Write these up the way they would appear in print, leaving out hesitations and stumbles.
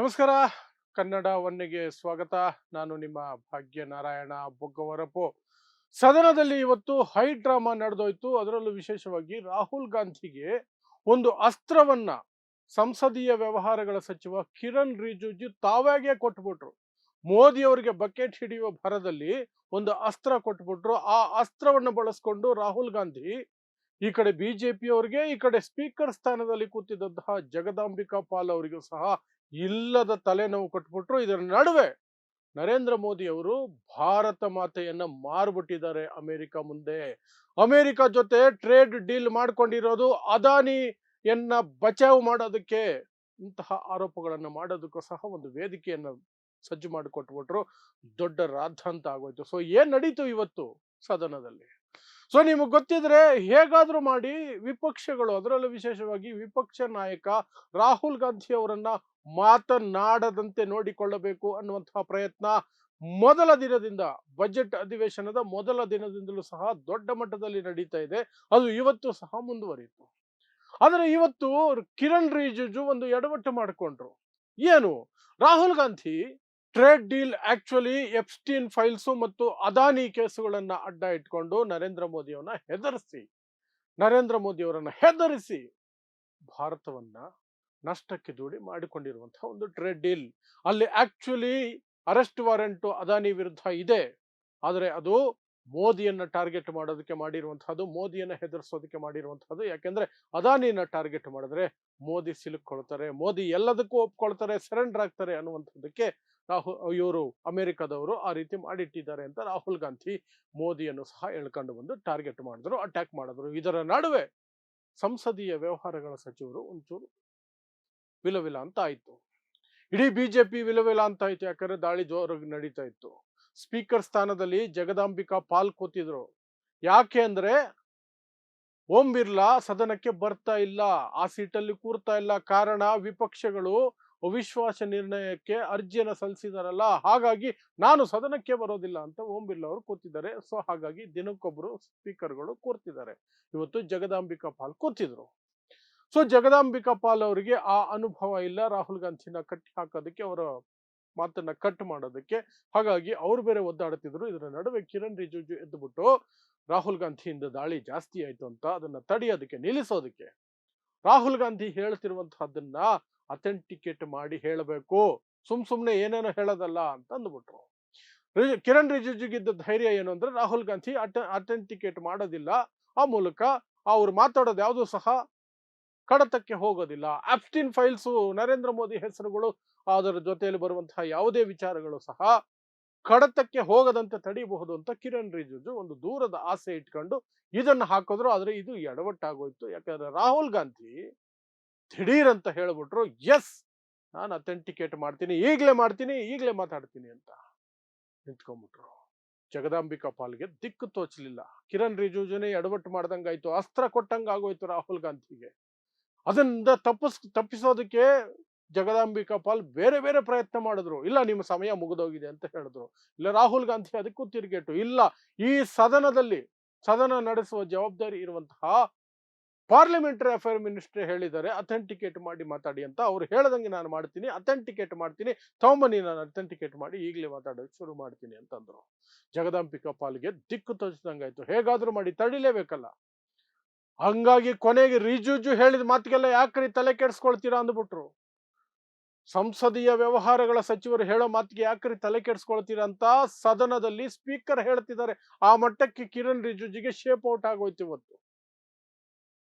ನಮಸ್ಕಾರ. ಕನ್ನಡ ಒನ್ನೆಗೆ ಸ್ವಾಗತ. ನಾನು ನಿಮ್ಮ ಭಾಗ್ಯನಾರಾಯಣ ಬೊಗ್ಗವರಪು. ಸದನದಲ್ಲಿ ಇವತ್ತು ಹೈ ಡ್ರಾಮಾ ನಡೆದೋಯ್ತು. ಅದರಲ್ಲೂ ವಿಶೇಷವಾಗಿ ರಾಹುಲ್ ಗಾಂಧಿಗೆ ಒಂದು ಅಸ್ತ್ರವನ್ನ ಸಂಸದೀಯ ವ್ಯವಹಾರಗಳ ಸಚಿವ ಕಿರಣ್ ರಿಜಿಜು ತಾವಾಗೇ ಕೊಟ್ಬಿಟ್ರು. ಮೋದಿ ಅವರಿಗೆ ಬಕೆಟ್ ಹಿಡಿಯುವ ಭರದಲ್ಲಿ ಒಂದು ಅಸ್ತ್ರ ಕೊಟ್ಬಿಟ್ರು. ಆ ಅಸ್ತ್ರವನ್ನು ಬಳಸ್ಕೊಂಡು ರಾಹುಲ್ ಗಾಂಧಿ ಈ ಕಡೆ ಬಿಜೆಪಿಯವರಿಗೆ, ಈ ಕಡೆ ಸ್ಪೀಕರ್ ಸ್ಥಾನದಲ್ಲಿ ಕೂತಿದ್ದಂತಹ ಜಗದಾಂಬಿಕಾ ಪಾಲ್ ಅವರಿಗೂ ಸಹ ಇಲ್ಲದ ತಲೆನೋವು ಕೊಟ್ಬಿಟ್ರು. ಇದರ ನಡುವೆ ನರೇಂದ್ರ ಮೋದಿ ಅವರು ಭಾರತ ಮಾತೆಯನ್ನ ಮಾರ್ಬಿಟ್ಟಿದ್ದಾರೆ ಅಮೆರಿಕ ಮುಂದೆ. ಅಮೆರಿಕ ಜೊತೆ ಟ್ರೇಡ್ ಡೀಲ್ ಮಾಡ್ಕೊಂಡಿರೋದು ಅದಾನಿಯನ್ನ ಬಚಾವ್ ಮಾಡೋದಕ್ಕೆ. ಇಂತಹ ಆರೋಪಗಳನ್ನ ಮಾಡೋದಕ್ಕೂ ಸಹ ಒಂದು ವೇದಿಕೆಯನ್ನ ಸಜ್ಜು ಮಾಡಿಕೊಟ್ಬಿಟ್ರು. ದೊಡ್ಡ ರಾದ್ಧಾಂತ ಆಗೋಯ್ತು. ಸೊ ಏನ್ ನಡೀತು ಇವತ್ತು ಸದನದಲ್ಲಿ? ಸೊ ನಿಮಗೆ ಗೊತ್ತಿದ್ರೆ ಹೇಗಾದ್ರೂ ಮಾಡಿ ವಿಪಕ್ಷಗಳು, ಅದರಲ್ಲೂ ವಿಶೇಷವಾಗಿ ವಿಪಕ್ಷ ನಾಯಕ ರಾಹುಲ್ ಗಾಂಧಿ ಅವರನ್ನ ಮಾತನಾಡದಂತೆ ನೋಡಿಕೊಳ್ಳಬೇಕು ಅನ್ನುವಂತಹ ಪ್ರಯತ್ನ ಮೊದಲ ದಿನದಿಂದ, ಬಜೆಟ್ ಅಧಿವೇಶನದ ಮೊದಲ ದಿನದಿಂದಲೂ ಸಹ ದೊಡ್ಡ ಮಟ್ಟದಲ್ಲಿ ನಡೀತಾ ಇದೆ. ಅದು ಇವತ್ತು ಸಹ ಮುಂದುವರಿಯಿತು. ಆದರೆ ಇವತ್ತು ಕಿರಣ್ ರಿಜಿಜು ಒಂದು ಎಡವಟ್ಟು ಮಾಡಿಕೊಂಡ್ರು. ಏನು? Rahul Gandhi trade deal actually Epstein files ಮತ್ತು ಅದಾನಿ ಕೇಸುಗಳನ್ನ ಅಡ್ಡ ಇಟ್ಕೊಂಡು ನರೇಂದ್ರ ಮೋದಿ ಅವರನ್ನ ಹೆದರಿಸಿ ಭಾರತವನ್ನ ನಷ್ಟಕ್ಕೆ ದೂಡಿ ಮಾಡಿಕೊಂಡಿರುವಂತಹ ಒಂದು ಟ್ರೇಡ್ ಡೀಲ್. ಅಲ್ಲಿ ಆಕ್ಚುಲಿ ಅರೆಸ್ಟ್ ವಾರೆಂಟ್ ಅದಾನಿ ವಿರುದ್ಧ ಇದೆ. ಆದರೆ ಅದು ಮೋದಿಯನ್ನ ಟಾರ್ಗೆಟ್ ಮಾಡೋದಕ್ಕೆ ಮಾಡಿರುವಂತಹದ್ದು, ಮೋದಿಯನ್ನ ಹೆದರಿಸೋದಕ್ಕೆ ಮಾಡಿರುವಂತಹದ್ದು. ಯಾಕೆಂದ್ರೆ ಅದಾನಿಯನ್ನ ಟಾರ್ಗೆಟ್ ಮಾಡಿದ್ರೆ ಮೋದಿ ಸಿಲುಕೊಳ್ತಾರೆ, ಮೋದಿ ಎಲ್ಲದಕ್ಕೂ ಒಪ್ಕೊಳ್ತಾರೆ, ಸರೆಂಡರ್ ಆಗ್ತಾರೆ ಅನ್ನುವಂಥದ್ದಕ್ಕೆ ಇವರು ಅಮೆರಿಕದವರು ಆ ರೀತಿ ಮಾಡಿಟ್ಟಿದ್ದಾರೆ ಅಂತ ರಾಹುಲ್ ಗಾಂಧಿ ಮೋದಿಯನ್ನು ಸಹ ಎಳ್ಕೊಂಡು ಬಂದು ಟಾರ್ಗೆಟ್ ಮಾಡಿದ್ರು, ಅಟ್ಯಾಕ್ ಮಾಡಿದ್ರು. ಇದರ ನಡುವೆ ಸಂಸದೀಯ ವ್ಯವಹಾರಗಳ ಸಚಿವರು ಒಂಚೂರು ವಿಲವಿಲ ಅಂತ ಆಯ್ತು. ಇಡೀ ಬಿಜೆಪಿ ವಿಲವಿಲ ಅಂತ ಆಯ್ತು. ಯಾಕಂದ್ರೆ ದಾಳಿ ಜೋರಾಗಿ ನಡೀತಾ ಇತ್ತು. ಸ್ಪೀಕರ್ ಸ್ಥಾನದಲ್ಲಿ ಜಗದಾಂಬಿಕಾ ಪಾಲ್ ಕೂತಿದ್ರು. ಯಾಕೆ ಅಂದ್ರೆ ಓಂ ಬಿರ್ಲಾ ಸದನಕ್ಕೆ ಬರ್ತಾ ಇಲ್ಲ, ಆ ಸೀಟಲ್ಲಿ ಕೂರ್ತಾ ಇಲ್ಲ. ಕಾರಣ ವಿಪಕ್ಷಗಳು ಅವಿಶ್ವಾಸ ನಿರ್ಣಯಕ್ಕೆ ಅರ್ಜಿಯನ್ನು ಸಲ್ಲಿಸಿದಾರಲ್ಲ, ಹಾಗಾಗಿ ನಾನು ಸದನಕ್ಕೆ ಬರೋದಿಲ್ಲ ಅಂತ ಓಂ ಬಿರ್ಲಾ ಅವರು ಕೂತಿದ್ದಾರೆ. ಸೊ ಹಾಗಾಗಿ ದಿನಕ್ಕೊಬ್ಬರು ಸ್ಪೀಕರ್ಗಳು ಕೂರ್ತಿದ್ದಾರೆ. ಇವತ್ತು ಜಗದಾಂಬಿಕಾ ಪಾಲ್ ಕೂತಿದ್ರು. ಸೊ ಜಗದಾಂಬಿಕಾ ಪಾಲ್ ಅವರಿಗೆ ಆ ಅನುಭವ ಇಲ್ಲ ರಾಹುಲ್ ಗಾಂಧಿನ ಕಟ್ಟಿ ಹಾಕೋದಕ್ಕೆ, ಅವರ ಮಾತನ್ನ ಕಟ್ ಮಾಡೋದಕ್ಕೆ. ಹಾಗಾಗಿ ಅವ್ರು ಬೇರೆ ಒದ್ದಾಡುತ್ತಿದ್ರು. ಇದರ ನಡುವೆ ಕಿರಣ್ ರಿಜಿಜು ಎದ್ದುಬಿಟ್ಟು ರಾಹುಲ್ ಗಾಂಧಿಯಿಂದ ದಾಳಿ ಜಾಸ್ತಿ ಆಯ್ತು ಅಂತ ಅದನ್ನ ತಡೆಯೋದಕ್ಕೆ, ನಿಲ್ಲಿಸೋದಕ್ಕೆ ರಾಹುಲ್ ಗಾಂಧಿ ಹೇಳ್ತಿರುವಂತಹದ್ದನ್ನ ಅಥೆಂಟಿಕೇಟ್ ಮಾಡಿ ಹೇಳಬೇಕು, ಸುಮ್ನೆ ಏನೇನೋ ಹೇಳೋದಲ್ಲ ಅಂತ ಅಂದ್ಬಿಟ್ರು. ಕಿರಣ್ ರಿಜಿಜುಗಿದ್ದ ಧೈರ್ಯ ಏನು ಅಂದ್ರೆ ರಾಹುಲ್ ಗಾಂಧಿ ಅಥೆಂಟಿಕೇಟ್ ಮಾಡೋದಿಲ್ಲ, ಆ ಮೂಲಕ ಅವ್ರು ಮಾತಾಡೋದು ಯಾವುದು ಸಹ ಕಡತಕ್ಕೆ ಹೋಗೋದಿಲ್ಲ. ಆಪ್ಸ್ಟಿನ್ ಫೈಲ್ಸ್, ನರೇಂದ್ರ ಮೋದಿ ಹೆಸರುಗಳು, ಅದರ ಜೊತೆಯಲ್ಲಿ ಬರುವಂತಹ ಯಾವುದೇ ವಿಚಾರಗಳು ಸಹ ಕಡತಕ್ಕೆ ಹೋಗದಂತೆ ತಡೆಯಬಹುದು ಅಂತ ಕಿರಣ್ ರಿಜಿಜು ಒಂದು ದೂರದ ಆಸೆ ಇಟ್ಕೊಂಡು ಇದನ್ನ ಹಾಕಿದ್ರು. ಆದ್ರೆ ಇದು ಎಡವಟ್ಟಾಗೋಯ್ತು. ಯಾಕಂದ್ರೆ ರಾಹುಲ್ ಗಾಂಧಿ ದಿಢೀರ್ ಅಂತ ಹೇಳ್ಬಿಟ್ರು, ಎಸ್ ನಾನು ಅಥೆಂಟಿಕೇಟ್ ಮಾಡ್ತೀನಿ, ಈಗಲೇ ಮಾತಾಡ್ತೀನಿ ಅಂತ ನಿಂತ್ಕೊಂಡ್ಬಿಟ್ರು. ಜಗದಾಂಬಿಕಾ ಪಾಲ್ಗೆ ದಿಕ್ಕು ತೋಚಲಿಲ್ಲ. ಕಿರಣ್ ರಿಜಿಜುನೇ ಎಡವಟ್ಟು ಮಾಡ್ದಂಗಾಯ್ತು, ಅಸ್ತ್ರ ಕೊಟ್ಟಂಗ ಆಗೋಯ್ತು ರಾಹುಲ್ ಗಾಂಧಿಗೆ. ಅದನ್ನ ತಪ್ಪಿಸೋದಕ್ಕೆ ಜಗದಾಂಬಿಕಾ ಪಾಲ್ ಬೇರೆ ಬೇರೆ ಪ್ರಯತ್ನ ಮಾಡಿದ್ರು. ಇಲ್ಲ, ನಿಮ್ಮ ಸಮಯ ಮುಗಿದೋಗಿದೆ ಅಂತ ಹೇಳಿದ್ರು. ಇಲ್ಲ, ರಾಹುಲ್ ಗಾಂಧಿ ಅದಕ್ಕೂ ತಿರುಗೇಟು. ಇಲ್ಲ, ಈ ಸದನ ನಡೆಸುವ ಜವಾಬ್ದಾರಿ ಇರುವಂತಹ ಪಾರ್ಲಿಮೆಂಟರಿ ಅಫೇರ್ ಮಿನಿಸ್ಟರ್ ಹೇಳಿದ್ದಾರೆ ಅಥೆಂಟಿಕೇಟ್ ಮಾಡಿ ಮಾತಾಡಿ ಅಂತ. ಅವ್ರು ಹೇಳ್ದಂಗೆ ನಾನು ಮಾಡ್ತೀನಿ, ಅಥೆಂಟಿಕೇಟ್ ಮಾಡ್ತೀನಿ, ತಗೊಂಬನ್ನಿ, ನಾನು ಅಥೆಂಟಿಕೇಟ್ ಮಾಡಿ ಈಗಲೇ ಮಾತಾಡೋಕೆ ಶುರು ಮಾಡ್ತೀನಿ ಅಂತಂದ್ರು. ಜಗದಾಂಬಿಕಾ ಪಾಲ್ಗೆ ದಿಕ್ಕು ತೋಚಿದಂಗಾಯ್ತು. ಹೇಗಾದ್ರೂ ಮಾಡಿ ತಡಿಲೇಬೇಕಲ್ಲ. ಹಂಗಾಗಿ ಕೊನೆಗೆ ರಿಜಿಜು ಹೇಳಿದ ಮಾತಿಗೆಲ್ಲ ಯಾಕ್ರಿ ತಲೆ ಕೆಡಿಸ್ಕೊಳ್ತೀರಾ ಅಂದ್ಬಿಟ್ರು. ಸಂಸದೀಯ ವ್ಯವಹಾರಗಳ ಸಚಿವರು ಹೇಳೋ ಮಾತಿಗೆ ಯಾಕ್ರಿ ತಲೆ ಕೆಡಿಸ್ಕೊಳ್ತೀರಾ ಅಂತ ಸದನದಲ್ಲಿ ಸ್ಪೀಕರ್ ಹೇಳ್ತಿದ್ದಾರೆ. ಆ ಮಟ್ಟಕ್ಕೆ ಕಿರಣ್ ರಿಜಿಜುಗೆ ಶೇಪ್ ಔಟ್ ಆಗೋಯ್ತು ಇವತ್ತು.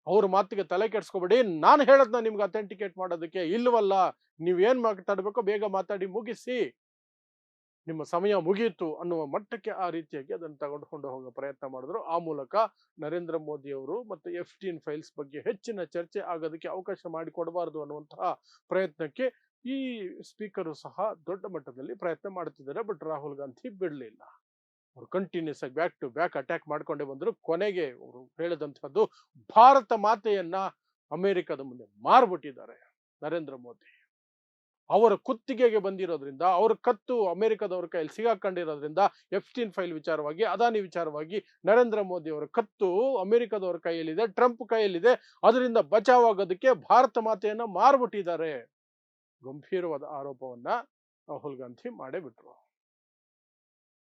ಅವ್ರ ಮಾತಿಗೆ ತಲೆ ಕೆಡಿಸ್ಕೊಬೇಡಿ, ನಾನು ಹೇಳದ್ನ ನಿಮ್ಗೆ ಅಥೆಂಟಿಕೇಟ್ ಮಾಡೋದಕ್ಕೆ. ಇಲ್ವಲ್ಲ, ನೀವೇನ್ ಮಾತಾಡ್ಬೇಕೋ ಬೇಗ ಮಾತಾಡಿ ಮುಗಿಸಿ, ನಿಮ್ಮ ಸಮಯ ಮುಗಿಯಿತು ಅನ್ನುವ ಮಟ್ಟಕ್ಕೆ ಆ ರೀತಿಯಾಗಿ ಅದನ್ನು ತಗೊಂಡು ಹೋಗೋ ಪ್ರಯತ್ನ ಮಾಡಿದ್ರು. ಆ ಮೂಲಕ ನರೇಂದ್ರ ಮೋದಿ ಅವರು ಮತ್ತು ಎಫ್ಸ್ಟೀನ್ ಫೈಲ್ಸ್ ಬಗ್ಗೆ ಹೆಚ್ಚಿನ ಚರ್ಚೆ ಆಗೋದಕ್ಕೆ ಅವಕಾಶ ಮಾಡಿಕೊಡಬಾರದು ಅನ್ನುವಂತಹ ಪ್ರಯತ್ನಕ್ಕೆ ಈ ಸ್ಪೀಕರು ಸಹ ದೊಡ್ಡ ಮಟ್ಟದಲ್ಲಿ ಪ್ರಯತ್ನ ಮಾಡ್ತಿದ್ದಾರೆ. ಬಟ್ ರಾಹುಲ್ ಗಾಂಧಿ ಬಿಡಲಿಲ್ಲ. ಅವರು ಕಂಟಿನ್ಯೂಸ್ ಆಗಿ ಬ್ಯಾಕ್ ಟು ಬ್ಯಾಕ್ ಅಟ್ಯಾಕ್ ಮಾಡ್ಕೊಂಡೇ ಬಂದ್ರು. ಕೊನೆಗೆ ಅವರು ಹೇಳಿದಂತಹದ್ದು, ಭಾರತ ಮಾತೆಯನ್ನ ಅಮೆರಿಕದ ಮುಂದೆ ಮಾರ್ಬಿಟ್ಟಿದ್ದಾರೆ ನರೇಂದ್ರ ಮೋದಿ. ಅವರ ಕುತ್ತಿಗೆಗೆ ಬಂದಿರೋದ್ರಿಂದ, ಅವರ ಕತ್ತು ಅಮೆರಿಕದವರ ಕೈಯಲ್ಲಿ ಸಿಗಾಕೊಂಡಿರೋದ್ರಿಂದ, ಎಫ್ಸ್ಟೀನ್ ಫೈಲ್ ವಿಚಾರವಾಗಿ, ಅದಾನಿ ವಿಚಾರವಾಗಿ ನರೇಂದ್ರ ಮೋದಿ ಅವರ ಕತ್ತು ಅಮೆರಿಕದವರ ಕೈಯಲ್ಲಿದೆ, ಟ್ರಂಪ್ ಕೈಯಲ್ಲಿದೆ. ಅದರಿಂದ ಬಚಾವ್ ಆಗೋದಕ್ಕೆ ಭಾರತ ಮಾತೆಯನ್ನ ಮಾರ್ಬಿಟ್ಟಿದ್ದಾರೆ. ಗಂಭೀರವಾದ ಆರೋಪವನ್ನ ರಾಹುಲ್ ಗಾಂಧಿ ಮಾಡೇ ಬಿಟ್ರು.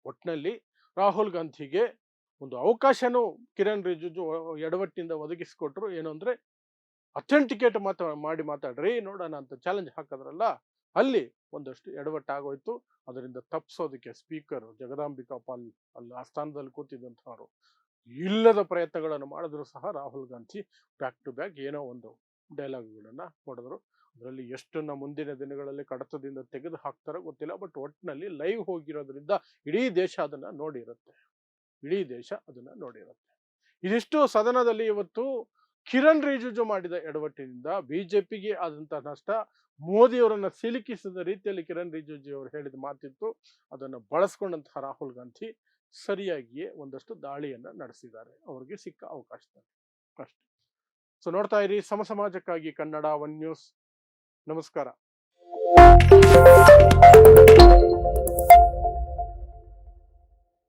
ಒಟ್ಟಿನಲ್ಲಿ ರಾಹುಲ್ ಗಾಂಧಿಗೆ ಒಂದು ಅವಕಾಶನೂ ಕಿರಣ್ ರಿಜಿಜು ಎಡವಟ್ಟಿನಿಂದ ಒದಗಿಸಿಕೊಟ್ರು. ಏನು ಅಂದ್ರೆ ಅಥೆಂಟಿಕೇಟ್ ಮಾಡಿ ಮಾತಾಡ್ರಿ ನೋಡೋಣ ಅಂತ ಚಾಲೆಂಜ್ ಹಾಕಿದ್ರಲ್ಲ, ಅಲ್ಲಿ ಒಂದಷ್ಟು ಎಡವಟ್ಟಾಗೋಯ್ತು. ಅದರಿಂದ ತಪ್ಪಿಸೋದಕ್ಕೆ ಸ್ಪೀಕರ್ ಜಗದಾಂಬಿಕಾ ಪಾಲ್ ಅಲ್ಲಿ ಆ ಸ್ಥಾನದಲ್ಲಿ ಕೂತಿದ್ದಂಥವ್ರು ಇಲ್ಲದ ಪ್ರಯತ್ನಗಳನ್ನು ಮಾಡಿದ್ರು ಸಹ Rahul Gandhi back to back ಏನೋ ಒಂದು ಡೈಲಾಗ್ಗಳನ್ನ ಹೊಡೆದ್ರು. ಅದರಲ್ಲಿ ಎಷ್ಟನ್ನ ಮುಂದಿನ ದಿನಗಳಲ್ಲಿ ಕಡತದಿಂದ ತೆಗೆದು ಹಾಕ್ತಾರೋ ಗೊತ್ತಿಲ್ಲ. ಬಟ್ ಒಟ್ಟಿನಲ್ಲಿ ಲೈವ್ ಹೋಗಿರೋದ್ರಿಂದ ಇಡೀ ದೇಶ ಅದನ್ನ ನೋಡಿರುತ್ತೆ. ಇದಿಷ್ಟು ಸದನದಲ್ಲಿ ಇವತ್ತು ಕಿರಣ್ ರಿಜಿಜು ಮಾಡಿದ ಎಡವಟ್ಟಿನಿಂದ ಬಿಜೆಪಿಗೆ ಆದಂತಹ ನಷ್ಟ, ಮೋದಿಯವರನ್ನ ಸಿಲುಕಿಸಿದ ರೀತಿಯಲ್ಲಿ ಕಿರಣ್ ರಿಜಿಜು ಅವರು ಹೇಳಿದ ಮಾತಿತ್ತು. ಅದನ್ನು ಬಳಸ್ಕೊಂಡಂತಹ ರಾಹುಲ್ ಗಾಂಧಿ ಸರಿಯಾಗಿಯೇ ಒಂದಷ್ಟು ದಾಳಿಯನ್ನ ನಡೆಸಿದ್ದಾರೆ ಅವರಿಗೆ ಸಿಕ್ಕ ಅವಕಾಶದಲ್ಲಿ ಅಷ್ಟೇ. ಸೊ ನೋಡ್ತಾ ಇರಿ ಸಮ ಸಮಾಜಕ್ಕಾಗಿ ಕನ್ನಡ 1 ನ್ಯೂಸ್. ನಮಸ್ಕಾರ.